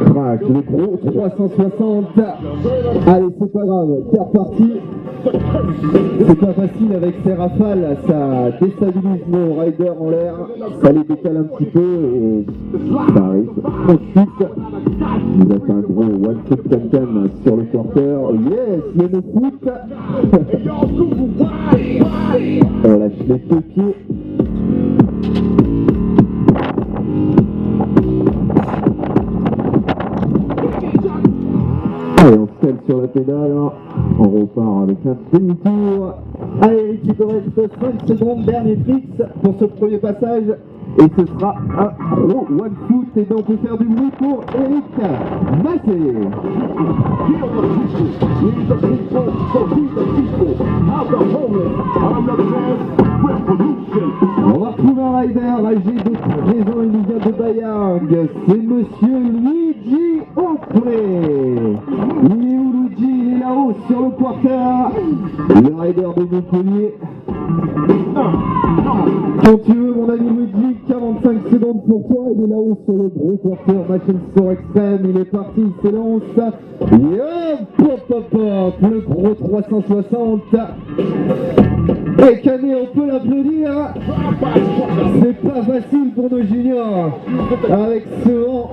Crac, le gros 360. Allez, c'est pas grave, c'est reparti. C'est pas facile avec ces rafales, ça déstabilise nos riders en l'air, ça les décale un petit peu et ça arrive. Ensuite, il nous a fait un gros one foot can sur le quarter. Yes, le no foot. On lâche les deux pieds. Allez, on se cale sur la pédale, on repart avec un demi-tour. Allez, il te reste 5 secondes, dernier tricks pour ce premier passage. Et ce sera un gros one foot. Et donc on peut faire du bruit pour Eric Massé. On va retrouver un rider âgé de 13 ans, il nous vient de Bayargue. C'est monsieur Luigi Onfray. Il est où Luigi? Il est là-haut sur le quarter. Le rider de Montpellier. Quand tu veux mon ami Luigi, 45 secondes pour toi. Il est là-haut sur le gros quarter Machine Store Extreme. Il est parti, il s'élance. Et hop, hop, hop, hop, le gros 360. Et Canet, on peut l'applaudir. C'est pas facile pour nos juniors. Avec ce vent.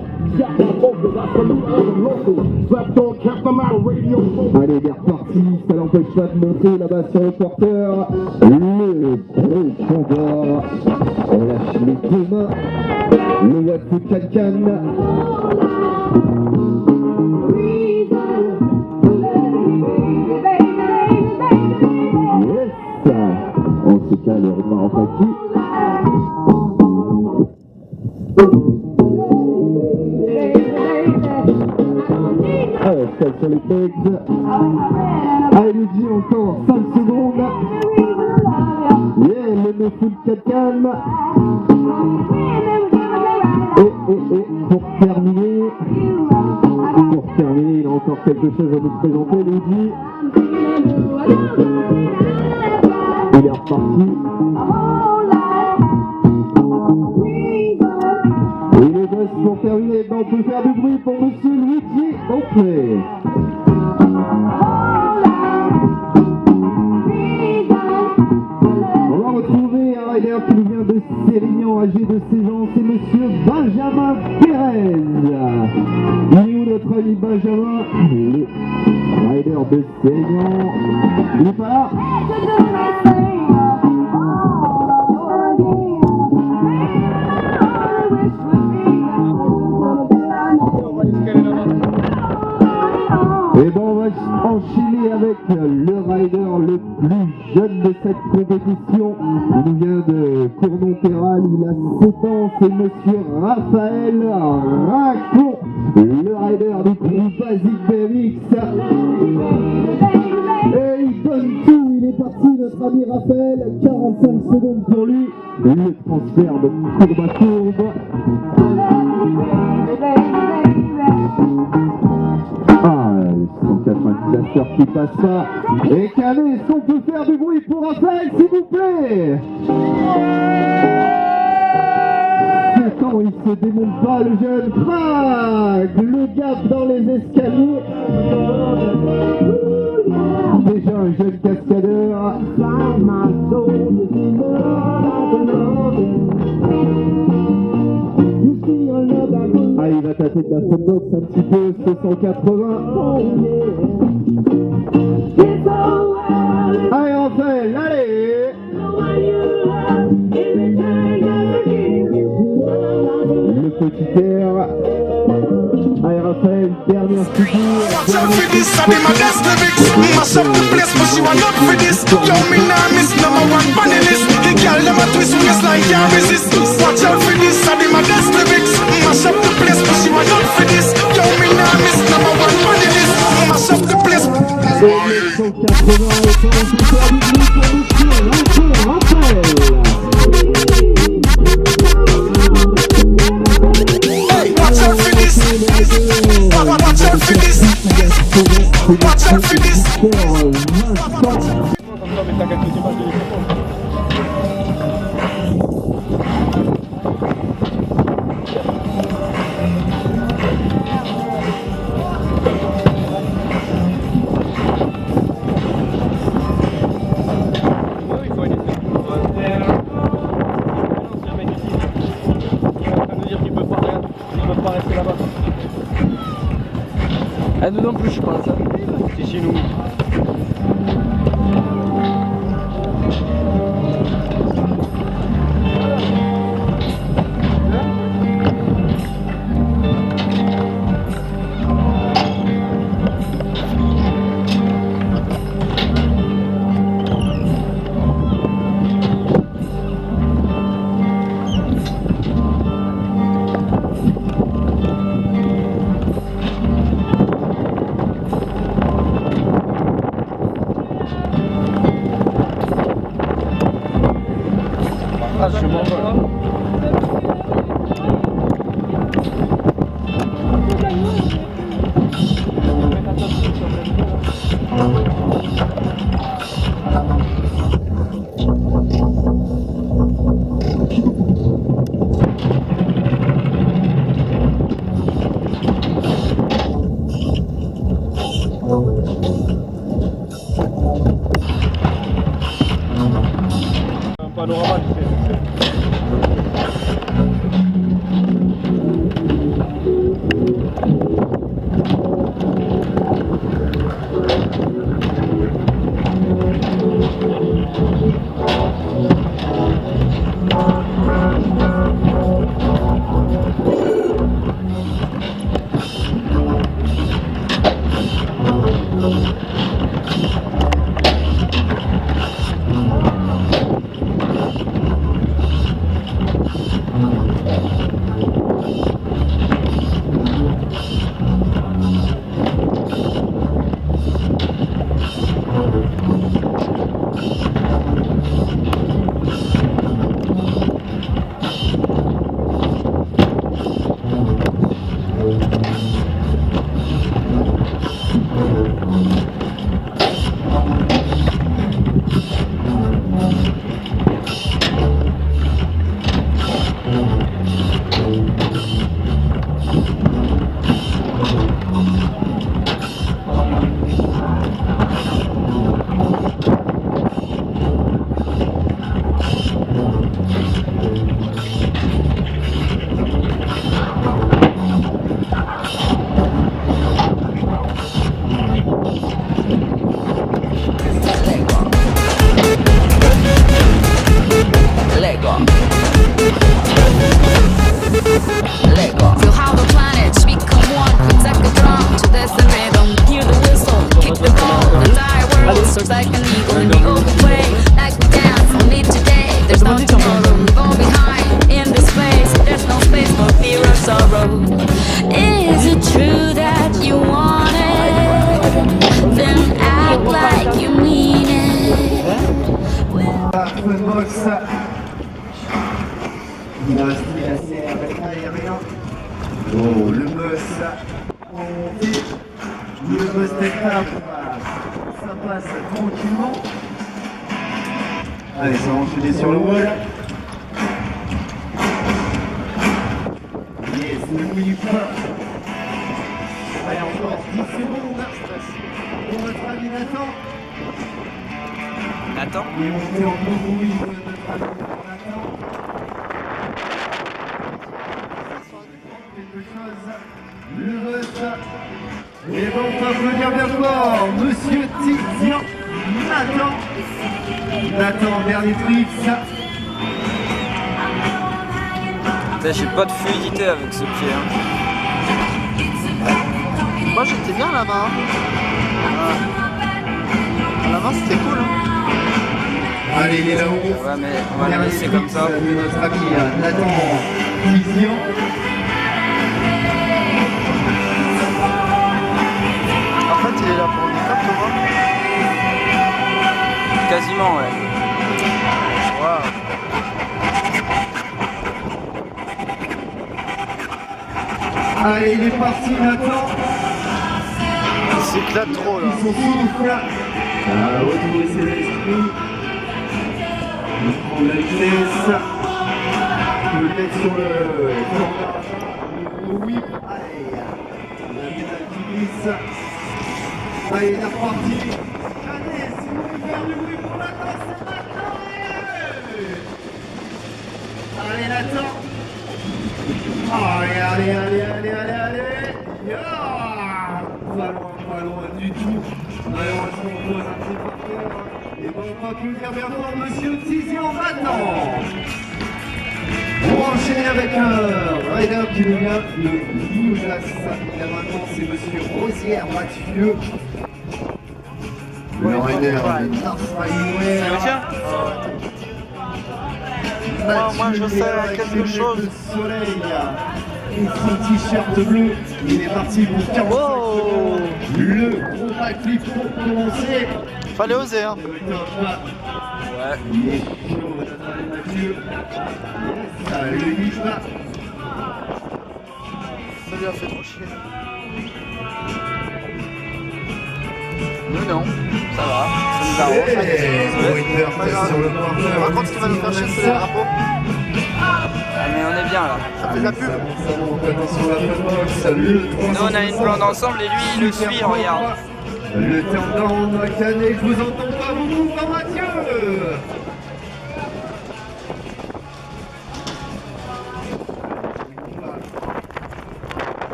Allez, il est reparti. Ça l'empêche pas de monter là-bas sur le porteur. Le gros combat. On lâche les deux mains. Le Watfoot Can-Can. On se cale et repart en partie. Allez, on se cale sur les pegs. Allez, Luigi, encore 5 secondes. Yeah, le no foot Can-Can. Et pour terminer, il a encore quelque chose à nous présenter, Luigi. Il est reparti. Et les gosses pour terminer, on peut faire du bruit pour monsieur Luigi Onfray. On va retrouver un rider qui nous vient de Sérignan, âgé de 16 ans, c'est monsieur Benjamin Pérez. Il est où notre ami Benjamin? Le rider de Sérignan. Il est pas là? Et bon, on va enchaîner avec le rider le plus jeune de cette compétition. Il nous vient de Cournon-Terral, il a 7 ans, c'est monsieur Raphaël Racon, le rider du groupe Basic BMX. Et il donne tout, il est parti, notre ami Raphaël, 45 secondes pour lui. Le transfert de courbe à courbe. Ah, 190 heures qui passe ça. Et Canet, on peut faire du bruit pour Raphaël, s'il vous plaît. C'est quand il se démonte pas, le jeune. Crac, le gap dans les escaliers. Déjà un jeune cascadeur. Ah, il va tâter de la footbox un petit peu, c'est 180. Allez, Raphaël, allez. Le petit air. Allez, Raphaël, dernière figure. Ah, nous non plus, je pense. C'est chez nous. Ah, je m'envole. Un panorama, tu sais. Feel how the planets become one. It's like a drum to this rhythm. Hear the whistle, kick the ball. The entire world soars like an eagle in the open way. Like we dance only today. There's no tomorrow. Leave all behind in this place. There's no space for fear or sorrow. Is it true that you want it? Then act like you mean it. Funbox. Il reste assez avec l'aérien. Oh, le boss. On dit. Le boss d'étape. Ça passe tranquillement. Allez, ça va enchaîner sur le wall. Yes, le whip. Allez, encore 10 secondes. Pour notre ami Nathan. Nathan. Et on fait encore bruit de notre ami Nathan. Quelque chose. Le boss. Et bon, on peut applaudir bien fort. Monsieur Tizian. Nathan. Nathan, dernier tricks. Putain, j'ai pas de fluidité avec ce pied. Moi j'étais bien là-bas. Là-bas c'était cool. Allez, il est là-haut. Ouais, mais on va le laisser comme ça. De notre ami Nathan Tizian. En fait il est là pour des cartes, tu vois. Quasiment, ouais. Waouh. Allez, il est parti Nathan. Il s'éclate trop là. Son souffle. À retrouver ses esprits. Il prend la vitesse. Peut-être sur le whip. Allez. La pédale qui glisse. Allez, il est reparti. Allez, si vous voulez faire du bruit pour Nathan, c'est maintenant. Allez Nathan. Allez, allez, allez, allez, allez, allez. Yeah. pas loin du tout. Malheureusement, on pose un pied par terre. Et bon, on va applaudir bien fort Monsieur Tizian maintenant. On va enchaîner avec un rider qui nous vient de Loujas. Et là maintenant, c'est Monsieur Rosière Mathieu. Le rider de Tarfraïouer. Moi je sais quelque chose. Soleil et son t-shirt bleu, il est parti pour 45 secondes. Le gros backflip pour commencer. Fallait oser hein. Ouais. Il est chaud, Mathieu. Ça le dit pas. Ça lui a fait trop chier. Nous non, ça va, ça nous arrange. Sur le porteur. Par contre ce qui va nous faire chier c'est les drapeaux. Ah, mais on est bien là. Ça fait de la pub. Nous on a une plan d'ensemble et lui il le suit, regarde. Le turn-down à Canet, je vous entends pas beaucoup, par Mathieu.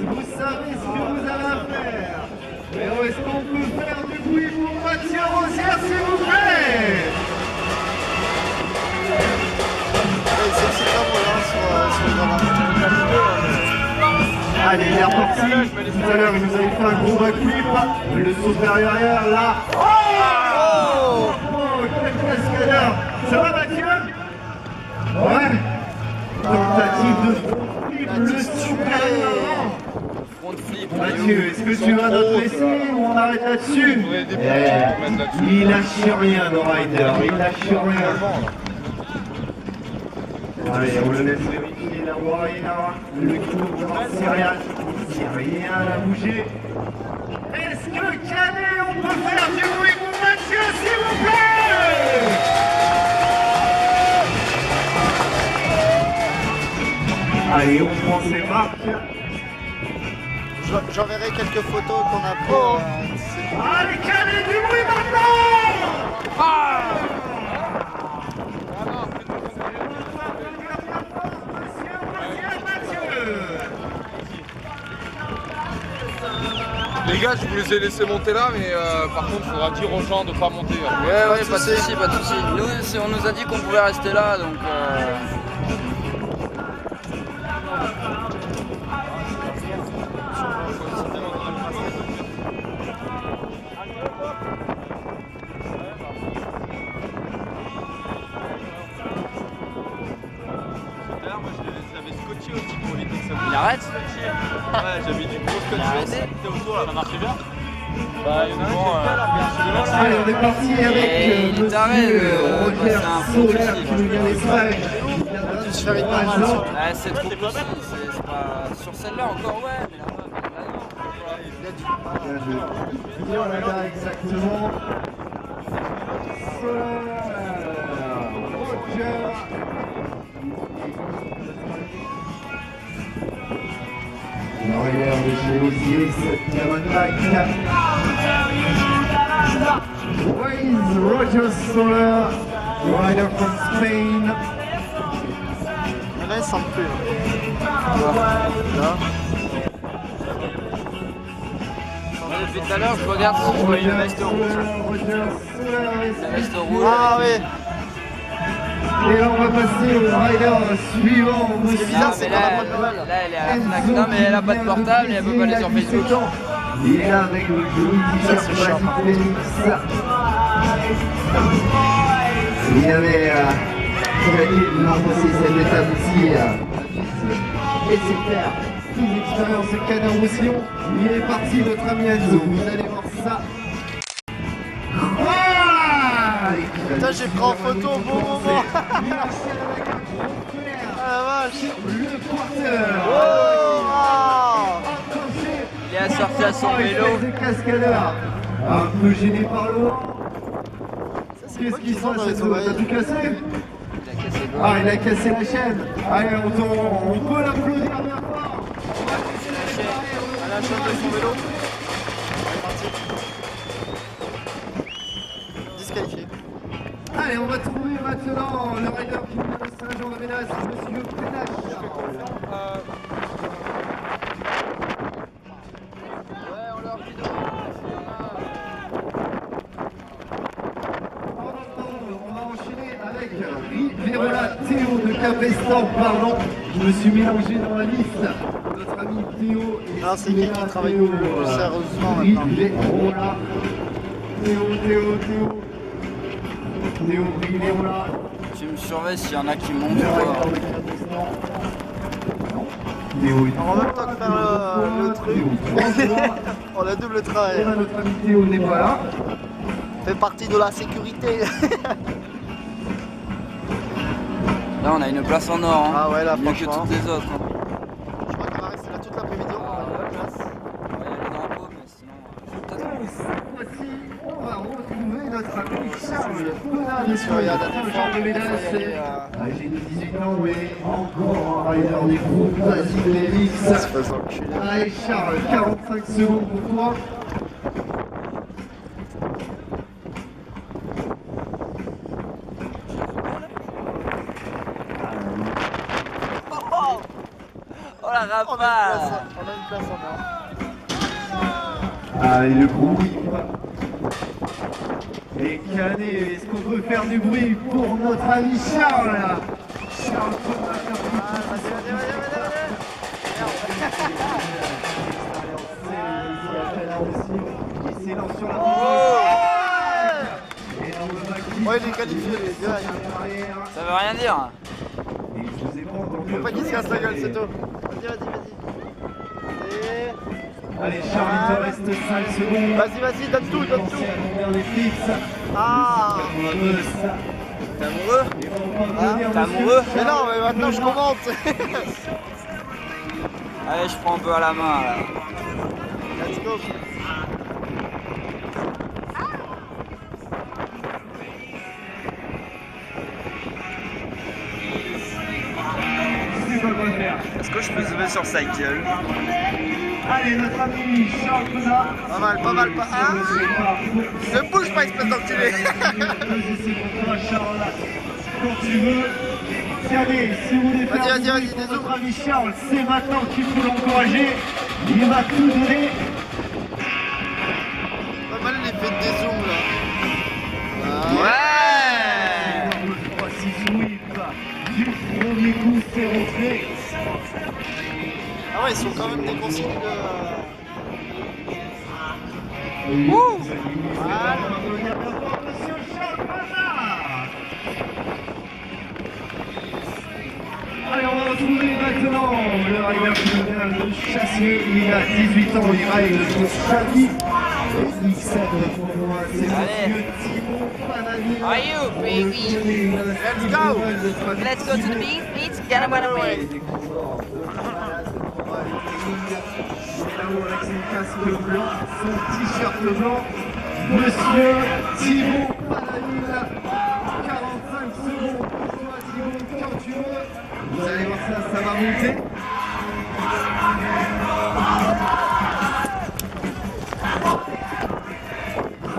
Vous savez ce que vous avez à faire. Mais est-ce qu'on peut faire du bruit pour Mathieu Rosière, s'il vous plaît? C'est aussi pas moyen sur le gradin. Allez, il est reparti. Tout à l'heure, il nous avait fait un gros backflip. Le saut vers arrière, là. Oh, quel cascadeur. Ça va, Mathieu? Ouais. Tentative de front flip, le supérieur. Front flip. Mathieu, est-ce que tu vas notre laisser ou on arrête là-dessus? Il lâche rien, nos riders, il lâche rien. Allez, on le laisse vérifier la voie, le coup martial, si rien n'a bougé. Est-ce que Canet, on peut faire du bruit pour Mathieu, s'il vous plaît? Allez, on prend ses marques. J'enverrai quelques photos qu'on a pris. Allez, Canet, du bruit maintenant! Les gars, je vous les ai laissés monter là, mais par contre, il faudra dire aux gens de ne pas monter. Ouais, pas de soucis, pas de soucis. Nous, on nous a dit qu'on pouvait rester là, donc... Il arrête? Ouais, j'avais du gros scotch. T'es autour là, ça marchait bien? Bah, il y en a un Allez, on est parti avec il est taré, Roger c'est un Solaire fou, qui nous vient d'Espagne. Tu se fais une normale. Ouais, c'est trop petit, c'est pas... Sur celle-là encore, ouais, mais là-bas, Voilà, exactement. Solaire, Roger. L'arrière de chez Osiris, Diamondback. Waze Roger Soler, rider from Spain. Là, il semble plus. depuis tout à l'heure, je regarde si je vois une veste rouge. La veste rouge. Ah oui. Et là, on va passer au rider suivant. C'est bizarre, c'est là, là, elle est à la Fnac. Non, mais elle a pas de portable et elle peut pas aller sur Facebook. Il est là avec le joli t-shirt Basic Phoenix. Il y avait Jackie de l'embrasser cette étape aussi. Et c'est clair. Toute l'expérience de Canet Roussillon. Il est parti, notre ami Enzo. Vous allez voir ça. Putain, j'ai pris en photo au bon moment. Ah la vache. Le porteur. Oh. Il est assorti à son vélo. Des cascadeurs. Un peu gêné par le vent. Ça, Qu'est-ce qui se passe? T'as tout cassé? Ah, il a cassé la chaîne. Allez, on peut l'applaudir bien fort. À la chaîne de son vélo. Disqualifié. Allez, on va trouver maintenant le rider qui vient de Saint-Jean-de-Ménas, Monsieur Pénache. On va enchaîner avec Riverola Théo de Capestan, pardon. Je me suis mélangé dans la liste. Notre ami Théo et alors c'est qui travaille sérieusement maintenant? Riverola. Théo. Riverola. Tu me surveilles s'il y en a qui montent. En même temps que faire le truc, on a double travail. Notre ami Théo n'est pas là. Fait partie de la sécurité. Là, on a une place en or. Hein. Ah ouais, là, mieux que franchement. toutes les autres. Hein. Je crois qu'on va rester là toute l'après-midi, on va avoir la place. Il y a les drapeaux, mais sinon. Voici, on va retrouver notre ami Charles. Bien sûr, il y a Charles de Ménage. J'ai 18 ans, mais encore un rider des groupes. Vas-y, Félix. Se faisant enculer. Allez, Charles, 45 secondes pour toi. Oh la rafale! On a une place en or. Allez, le bruit. Et Canet, est-ce qu'on peut faire du bruit pour notre ami Charles là? Charles, il s'élance sur la Ouais, il est qualifié, les gars. Ça veut rien dire. Faut pas qu'il se casse la gueule, c'est tout. Vas-y. Allez, Charles, il te reste 5 secondes. Vas-y, donne tout. Les fixes. Ah. T'es amoureux? T'es amoureux? Mais non, mais maintenant je commente. Allez, je prends un peu à la main là. Let's go. Est-ce que je peux zoomer sur Cycle? Allez, notre ami Charles Connard. Pas mal. Ah. Ne bouge pas, espèce d'enculé. Charles, quand tu veux. Allez, si vous voulez faire Vas-y, du bruit des pour zooms. notre ami Charles, c'est maintenant qu'il faut l'encourager. Il va tout donner. Pas mal l'effet des zooms là. Ouais! Le 3-6 whip du premier coup, c'est rentré. Ah ouais, ils sont quand même des consignes de... Monsieur Charles Connard. Allez, on va retrouver maintenant le rider qui vient de Chassieux. Il a 18 ans, il ride son Chavis. X7 pour moi, c'est monsieur Thibaut Panani. Are you, baby? Let's go. Let's go to the beach, get him away. Là-haut avec son casque blanc, son t-shirt blanc, monsieur Thibaut Panani, 45 secondes pour toi Thibaut, quand tu veux. Vous allez voir ça va monter.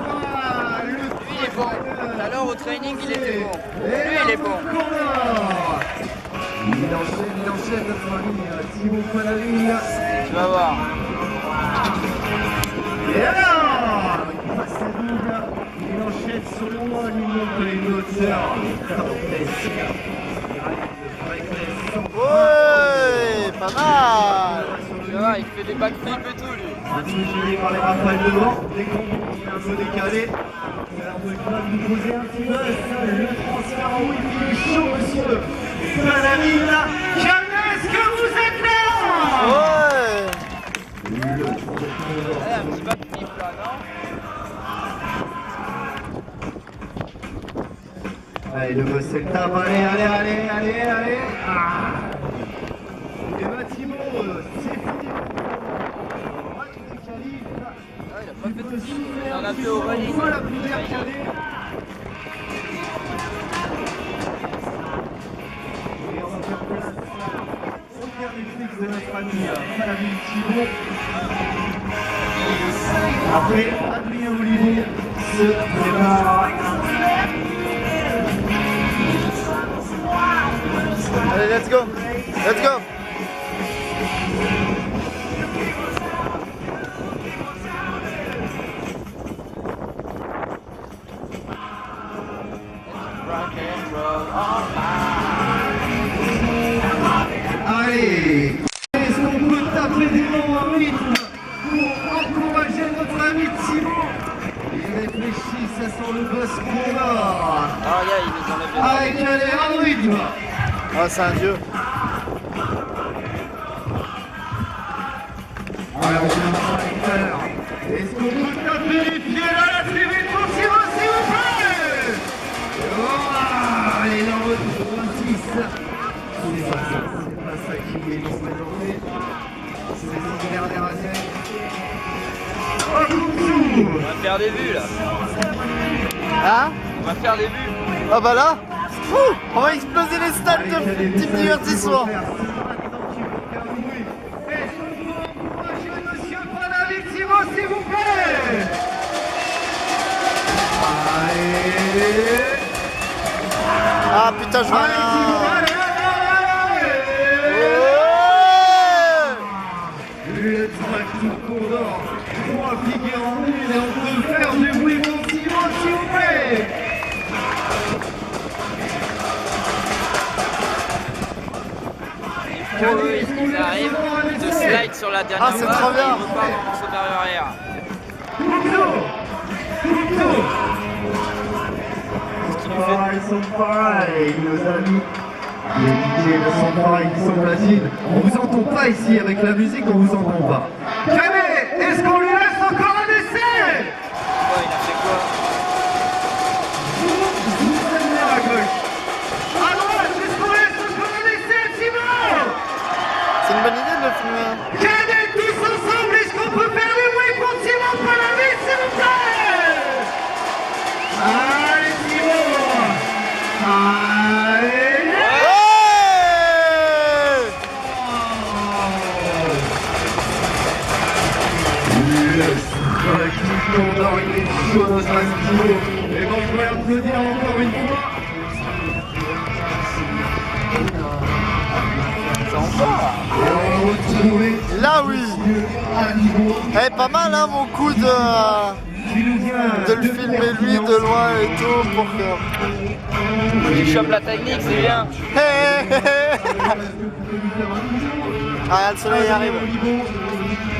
Ah, Lui, il est bon. Tout à l'heure, au training, il était bon. Lui, Et il est bon. Il enchaîne notre ami Thibaut Panani. Tu vas voir. Et alors, il passe sa double, il enchaîne sur le wall, il monte une hauteur. Ouais, pas mal. Tu vas voir, il fait des backflips et tout lui. Un peu gêné par les rafales de vent, dès qu'on monte, il est un peu décalé. Alors, on peut nous poser un petit peu le transfert en whip, il est chaud, monsieur. Panani, là, est-ce que vous êtes là? Ouais. Un petit backflip là, non? Allez, le boss, c'est le tape, allez. Ah. Et bah, Thibaut, c'est fini. Il a pas fait de soucis, il en a fait au rallye. On va l'applaudir, Canet. de notre ami Paladin Thibaut. Après, Adrien Olivon se prépare. Allez, let's go. Let's go. Allez, est-ce qu'on peut taper des noms en rythme pour encourager notre ami Thibaut? Il réfléchit, ça sent le buzz qu'on a. Ah, regarde, il les enlève. Allez, allez, en rythme. Ah, c'est un dieu. Alors, est-ce qu'on peut taper les pieds là, la tribune pour Thibaut, s'il vous plaît? Oh, allez, dans votre 36. C'est pas ça qui est dans cette journée. C'est son dernier essai. On va faire des vues là. Hein? On va faire des vues. Ah bah là, on va exploser les stades de type divertissement. Monsieur Paladin Thibaut, s'il vous plaît. Allez. Ah putain, je vois rien. Le track tout condor. 3 figures en une et on peut faire du bruit pour Thibaut, s'il vous plaît. Ils arrivent de slide sur la dernière Ah, c'est trop bien. et ils repartent en saut arrière. Ils sont pareils, nos amis. Les DJ sont pareils, ils sont platines. On vous entend pas ici avec la musique, on vous entend pas. Canet, est-ce qu'on lui laisse encore un essai? Pourquoi il a fait quoi? Vous êtes bien à gauche. À droite, est-ce qu'on laisse encore un essai, Thibaut? C'est une bonne idée de le filmer. Canet, tous ensemble, est-ce qu'on peut faire du bruit pour Thibaut Paladin, s'il vous plaît? Allez, Thibaut. Allez. Il est chaud dans sa studio. Et bon, je vais applaudir encore une fois. Là oui. Eh, pas mal hein, mon coup de le filmer lui de loin et tout pour que... Il chope la technique, c'est bien. Ah, le soleil arrive.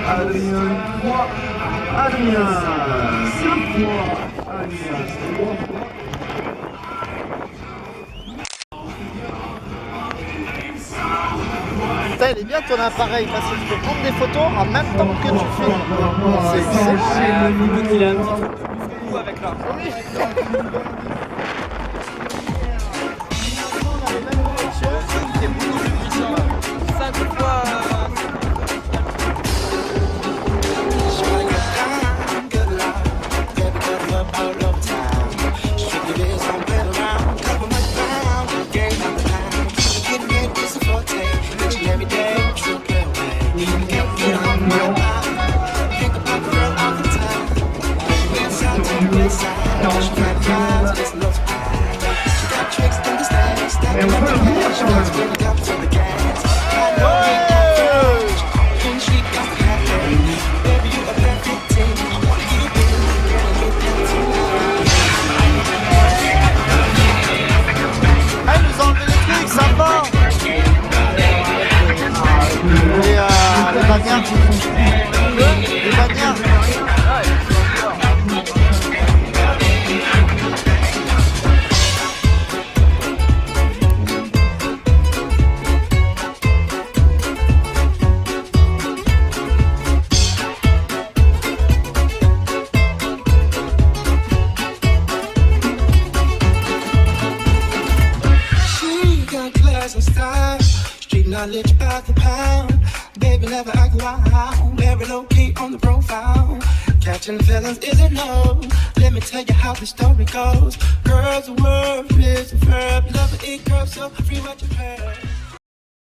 Adrien 3, Adrien 5 fois, Adrien 3 fois. Putain, il est bien ton appareil parce que tu peux prendre des photos en même temps que tu filmes. C'est Il a un petit truc avec là. C'est beaucoup plus puissant. 5 fois. Et on peut le dire sur le Ah, il nous a enlevé les trucs, sympa. Les bannières. Les bannières. Street knowledge by the pound. Baby, never act wild. Very low key on the profile. Catching feelings isn't no. Let me tell you how the story goes. Girls, the word is a verb. Love to eat curves, so free what you heard.